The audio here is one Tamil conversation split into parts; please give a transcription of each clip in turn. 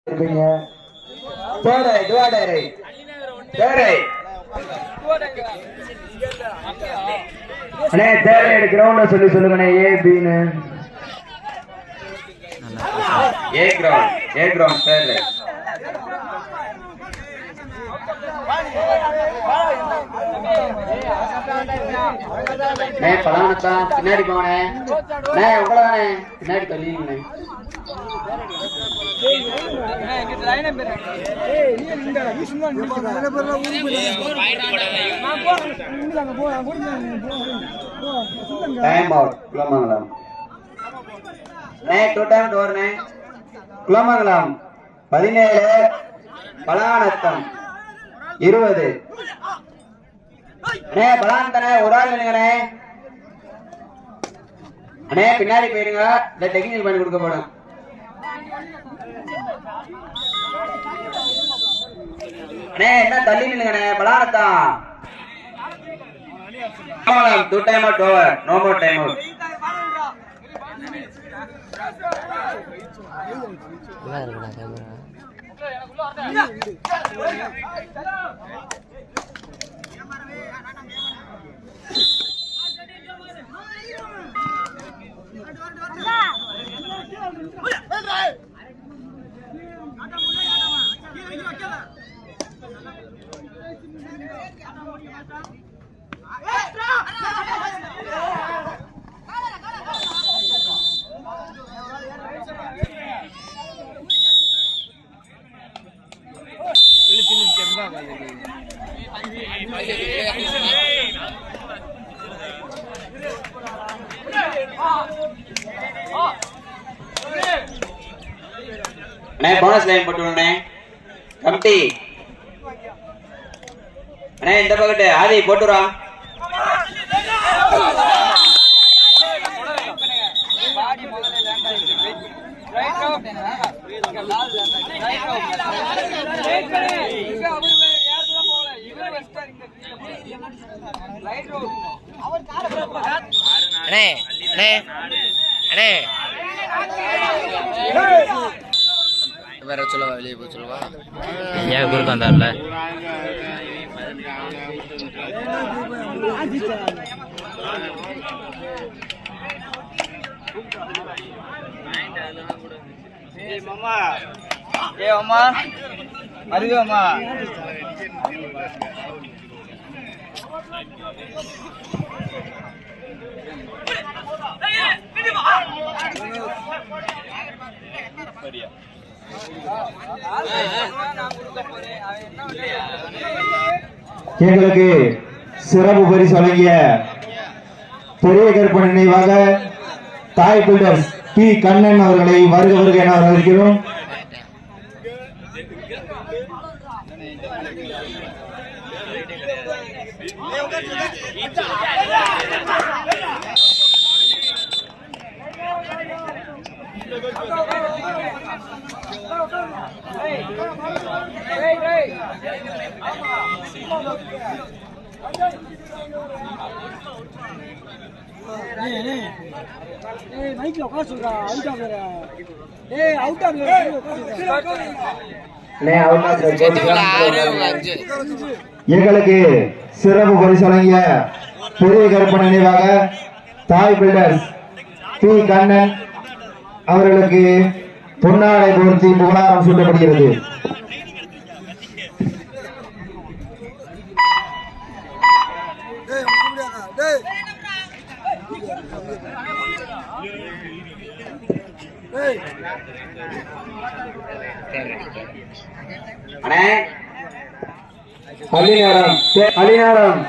இருப்பீங்க. தேரை துவாடரை தேரை அண்ணே தேரை கிரவுண்ட சொல்லி சொல்லுங்கண்ணே. ஏ பின்னு ஏ கிரவுண்ட் தேரை பலானத்தா பின்னாடி போனே உங்களதானே பின்னாடி தள்ளிங்கண்ணே. குலமங்கலம் குலமங்கலம் 17 பலானத்தம் 20 பலானத்தனே ஒரு ஆள் இல்லைங்கண்ணே. அண்ணே பின்னாடி போயிருங்க. இந்த டெக்னிக்கல் பண்ணி கொடுக்கப்படும். அண்ணே என்ன தள்ளி நில்லுங்கண்ணே. பலானத்தான் 2 time out over. No more time out. அண்ணே போனஸ் லைன் போட்டுடுண்ணே. கமிட்டி அண்ணே இந்த பக்கத்து ஆதி போட்டுறா. அண்ணே அண்ணே அண்ணே வேற சொல்லுவா, வெளியே போய் சொல்லுவா. ஏன் குறுக்க வந்தார்ல அருகம்மா எங்களுக்கு சிறப்பு பரிசு வழங்கிய பெரிய கருப்பன் நினைவாக தாய் பில்டர்ஸ் பி கண்ணன் அவர்களை வருக வருக என வரவேற்கிறோம். எங்களுக்கு சிறப்பு பரிசு வழங்கிய பெரிய கருப்பன் நினைவாக தாய் பில்டர்ஸ் பி கண்ணன் அவர்களுக்கு பொன்னாடை போர்த்தி புகழாரம் சூட்டப்படுகிறது. அலிநாரம்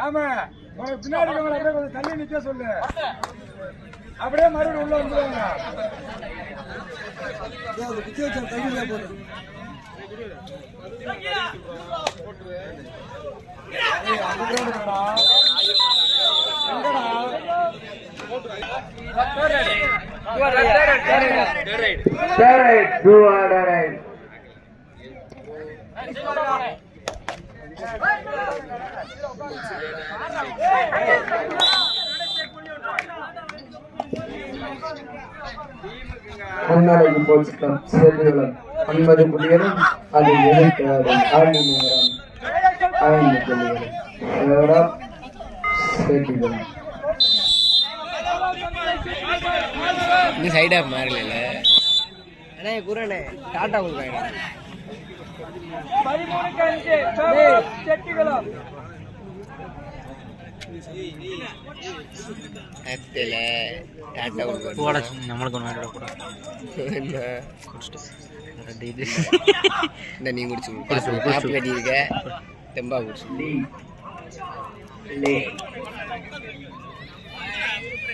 ஆமா பின்னாடி அப்படியே கொஞ்சம் தள்ளி நிக்க சொல்லு. அப்படியே மறுபடியும் உள்ள வந்துருவாங்க. முன்னாடி போச்சுக்கலாம் செல்லுகளும் 9 புள்ளிகளும் அதில் எதிர்க்கிறது ஆடி நகரம் 5 புள்ளிகளும் செல்லுகளும் இந்த சைடா மாறல அண்ணே குரனே டாடா உங்களுக்கு 13-5 செட்டிகளும் அத்தல டாடா உங்களுக்கு போட நம்மளுக்கு ஒன்று வேண்டிட கூட என்ன குடிச்சிட்டு ரெண்டு இது இந்த நீ குடிச்சு காப்பி கட்டி இருக்க தெம்பா குடிச்சு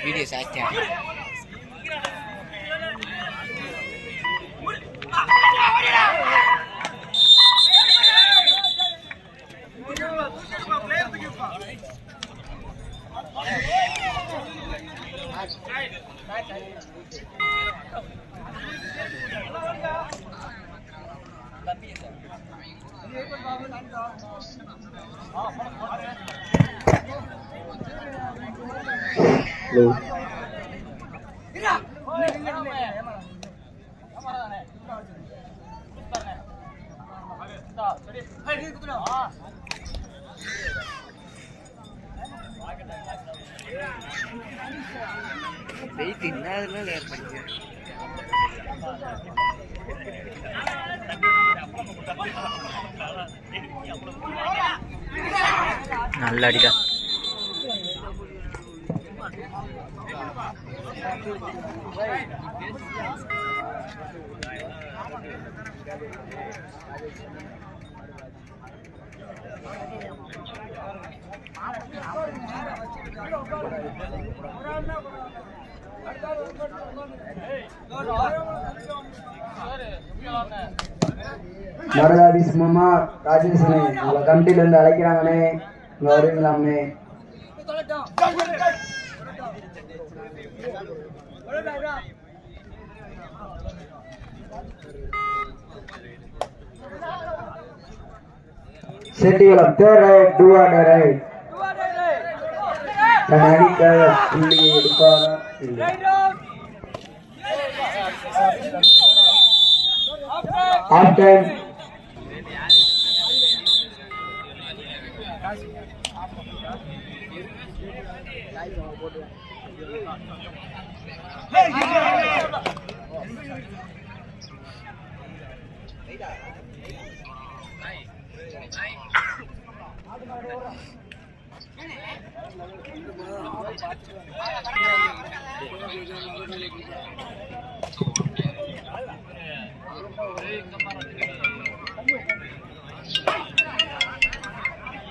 வீடியோ சாச்சா வெயிட் இல்லாதனால ஏற்படுச்சு நல்ல அடிடா மரதாதி சும்மா ராஜேஷனே உங்களை கமிட்டில இருந்து அழைக்கிறாங்கண்ணே இங்க வருவீங்களாம்னே செட்டிகளம் தேர் ரைட் டூ ஆர்டர் ரைட் தன் அடிக்க புள்ளியை எடுப்பாரா இல்லை half time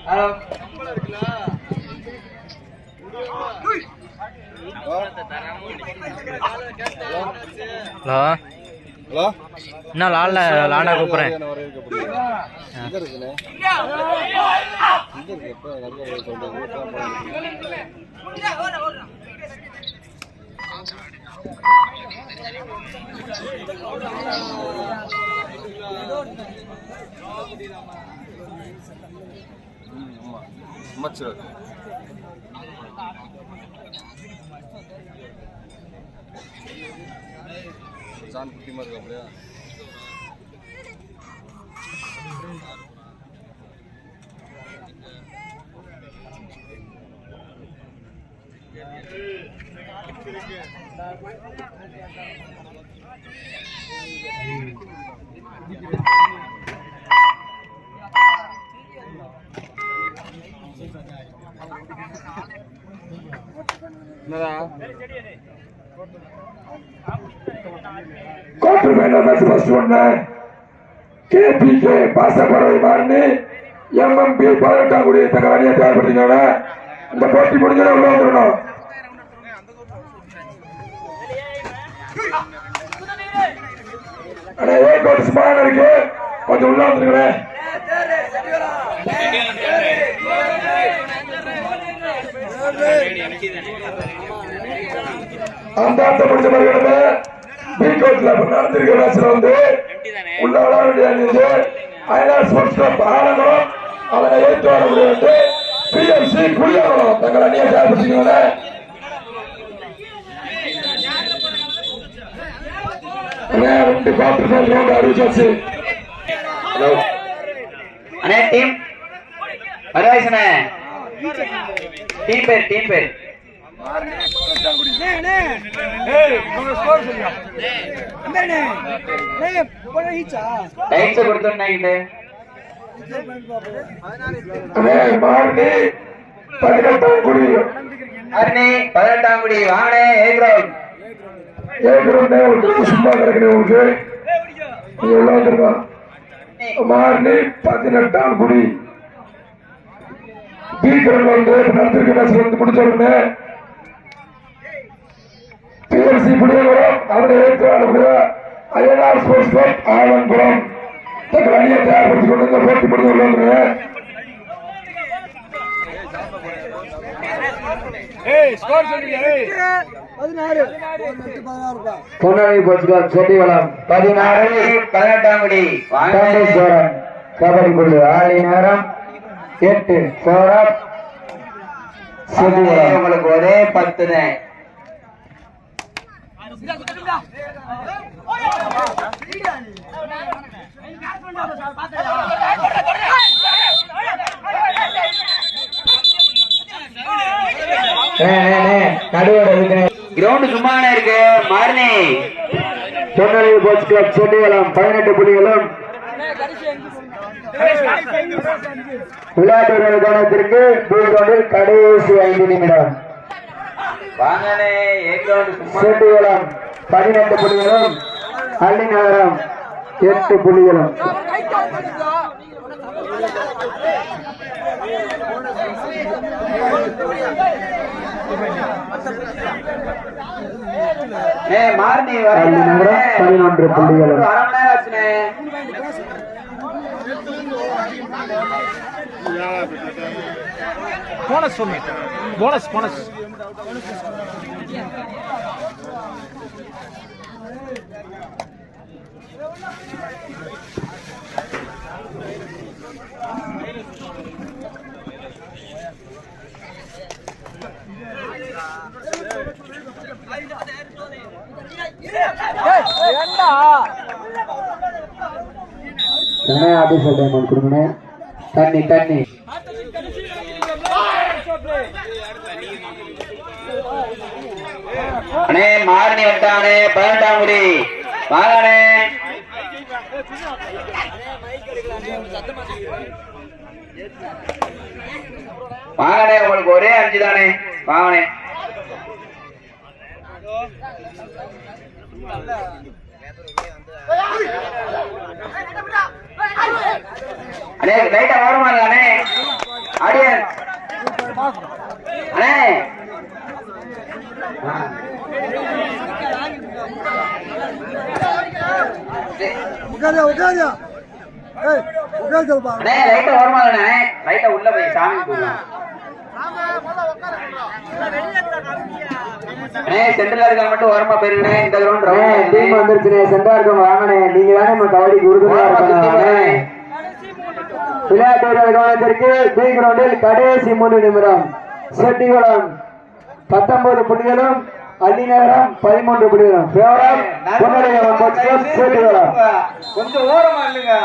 ஹலோ ஹலோ இன்னும் லாண்டா கூப்பிட்றேன் குட்டி மாதிரி அப்படியா Quarter ஃபைனல் மேட்ச் ஃபர்ஸ்ட் ஒன்னு கேபிகே பாசப்பறவை மாறி எம்எம்பி 18ஆம் குடி தங்கள் அணியை தயார்படுத்திக்கோங்க. இந்த போட்டி முடிஞ்சதை உள்ள வந்துடணும். ஏ கோட் சுமாரா இருக்கு, கொஞ்சம் உள்ள வந்துருங்களேன். அந்த ஆட்டம் முடிஞ்ச மாதிரி பி கோட்ல நடந்திருக்க மேட்ச்ல வந்து உள்ள விளையாட வேண்டிய அயனார் ஸ்போர்ட்ஸ் கிளப் ஆலங்குளம் அதனை ஏற்று வர முடியாது. பிஎம்சி புளியாங்குளம் தங்கள் அணியை தயார்படுத்திக்கோங்க. ரெண்டு குவார்டர் ஃபைனல் ரவுண்ட் அறிவிச்சாச்சு. அண்ணே டீம் மதுராசனே டீம் பேர் டைட்ஸ் கொடுத்துட்டாங்க. மார்னி 18ஆம் குடி வாங்கனே உங்களுக்கு சும்மா கிடைக்கணும். உங்களுக்கு நீங்க உள்ள வந்துருக்கோம். மார்னி 18ஆம் குடி பீக்கரன் வந்து நடத்திருக்க மேட்ச் வந்து முடிச்ச உடனே பிஎல்சி புளியங்குளம் அவரை ஏற்று ஆடக்கூடிய அய்யனார் ஸ்போர்ட்ஸ் கிளப் ஆலங்குளம் தங்கள் அணியை தயார்படுத்திக் கொண்டு இந்த போட்டி முடிஞ்ச உள்ள வந்துருங்க. பொன்னாடி போச்சுக்கார் செட்டிவளம் 16 18ஆம் குடி கபடி குழு ஆளி நேரம் 8 சோரப் செட்டிவளம். உங்களுக்கு ஒரே 10 தான். கிரவுண்ட் சும்மாவே இருக்கு. மாறனே பொன்னாடி போச்சு கிளப் செட்டிவளம் 18 புள்ளிகளும் விளையாட்டு வீரர் கவனத்திற்கு கடைசி 5 நிமிடம். வாங்கனே ஏ கிரவுண்ட் சும்மா செட்டிவளம் 18 புள்ளிகளும் அள்ளி நகரம் 8 புள்ளிகளும். மாறனே அள்ளி நகரம் 11 புள்ளிகளும். அரை மணி நேரம் ஆச்சுனே. போனஸ் சொல்லு, போனஸ் போனஸ். ஆபீஸ் டைம் கொடுங்க. தண்ணி அண்ணே மாறனி வந்தானே 18ஆம் குடி வாங்கனே. வாங்கனே உங்களுக்கு ஒரே 5 தானே. வாங்கனே அண்ணே லைட்டா ஓரமாங்க அண்ணே. ஆடியன்ஸ் அண்ணே அண்ணே லைட்டா ஓரமாங்க அண்ணே. லைட்டா உள்ள போய் சாமி போடலாம். சென்ட்ரல் இருக்க மட்டும் ஓரமா போயிருக்கே. இந்த கிரவுண்ட் டீம் வந்துருச்சு. சென்டரா இருக்கவங்க வாங்கனே. நீங்க தானே நம்ம கபடிக்கு உறுதுணையா இருக்கணும். விளையாட்டு வீரர் கவனத்திற்கு பி கிரவுண்டில் கடைசி 3 நிமிடம். செட்டிகுளம் 19 புள்ளிகளும் அள்ளி நகரம் 13 புள்ளிகளும். கொஞ்சம் ஓரமா இல்லைங்க.